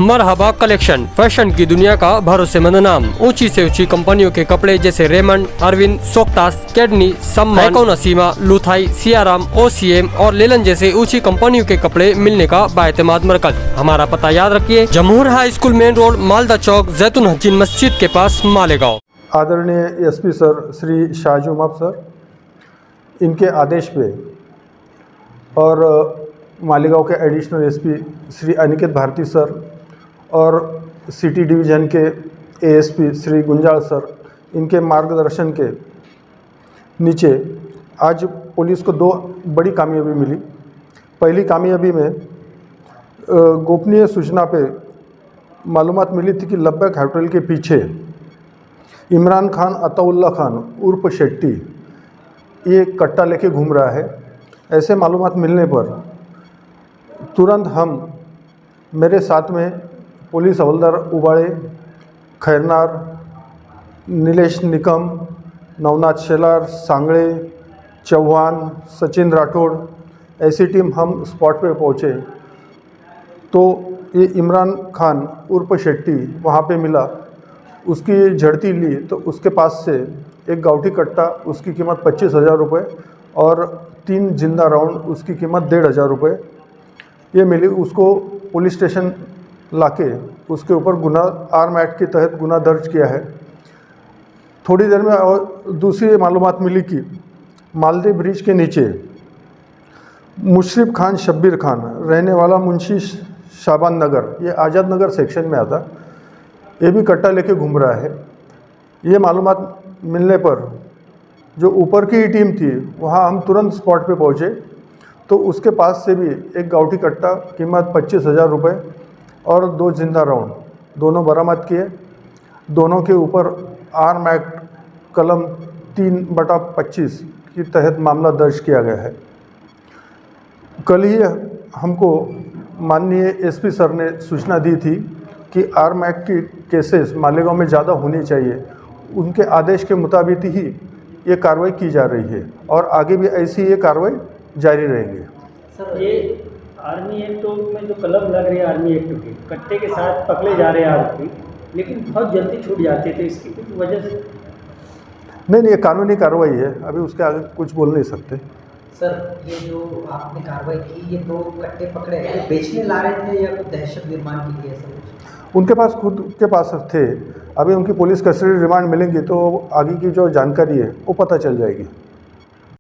मरहबा collection, fashion की दुनिया का भरोसेमंद नाम। ऊंची से ऊंची कंपनियों के कपड़े जैसे रेमंड, अरविंद, सोक्टास, कैडनी, सम्मान, नसीमा, लुथाई, सियाराम, ओसीएम और लेलन जैसे ऊंची कंपनियों के कपड़े मिलने का बाएतमाद मरकज। हमारा पता याद रखिए, Jamhoor high school main road, Malda Chowk, Zaitoon Hajin Masjid के पास, मालेगांव। आदरणीय SP sir Shri Shahjumab sir, इनके आदेश पे और मालेगांव के additional SP Shri Aniket Bharti sir और सिटी डिवीज़न के एएसपी श्री गुंजाल सर, इनके मार्गदर्शन के नीचे आज पुलिस को 2 बड़ी कामयाबी मिली। पहली कामयाबी में गोपनीय सूचना पे मालूमात मिली थी कि लब्बैक होटल के पीछे इमरान खान अताउल्ला खान उर्फ शेट्टी ये कट्टा लेके घूम रहा है। ऐसे मालूमात मिलने पर तुरंत हम, मेरे साथ में पुलिस हवलदार उबाड़े, खैरनार, नीलेश निकम, नवनाथ शेलार, सांगड़े, चौहान, सचिन राठौड़, ऐसी टीम हम स्पॉट पे पहुँचे तो ये इमरान खान उर्फ शेट्टी वहाँ पे मिला। उसकी झड़ती ली तो उसके पास से एक गावठी कट्टा, उसकी कीमत 25,000 रुपये और 3 जिंदा राउंड, उसकी कीमत 1,500 रुपये ये मिली। उसको पुलिस स्टेशन लाके उसके ऊपर गुनाह आर्म एक्ट के तहत गुनाह दर्ज किया है। थोड़ी देर में और दूसरी मालूमात मिली कि मालदे ब्रिज के नीचे मुशरफ खान शब्बीर खान, रहने वाला मुंशी शाबान नगर, ये आज़ाद नगर सेक्शन में आता, ये भी कट्टा लेके घूम रहा है। ये मालूमात मिलने पर जो ऊपर की टीम थी वहाँ हम तुरंत स्पॉट पे पहुँचे तो उसके पास से भी एक गावठी कट्टा, कीमत 25,000 रुपये और 2 जिंदा राउंड दोनों बरामद किए। दोनों के ऊपर आर्म एक्ट कलम 3/25 के तहत मामला दर्ज किया गया है। कल ही हमको माननीय एसपी सर ने सूचना दी थी कि आर्म एक्ट की केसेस मालेगांव में ज़्यादा होनी चाहिए। उनके आदेश के मुताबिक ही ये कार्रवाई की जा रही है और आगे भी ऐसी ये कार्रवाई जारी रहेंगी। सर, ये आर्मी एक्ट में जो कलम लग रही है आर्मी एक्ट की, कट्टे के साथ पकड़े जा रहे हैं आरोपी, लेकिन बहुत जल्दी छूट जाते थे, इसकी कुछ वजह से? नहीं, ये कानूनी कार्रवाई है, अभी उसके आगे कुछ बोल नहीं सकते। सर, ये जो आपने कार्रवाई की, ये 2 कट्टे पकड़े, ये बेचने ला रहे थे या कुछ दहशत निर्माण के लिए? सर, उनके पास खुद के पास थे। अभी उनकी पुलिस कस्टडी रिमांड मिलेंगी तो आगे की जो जानकारी है वो पता चल जाएगी।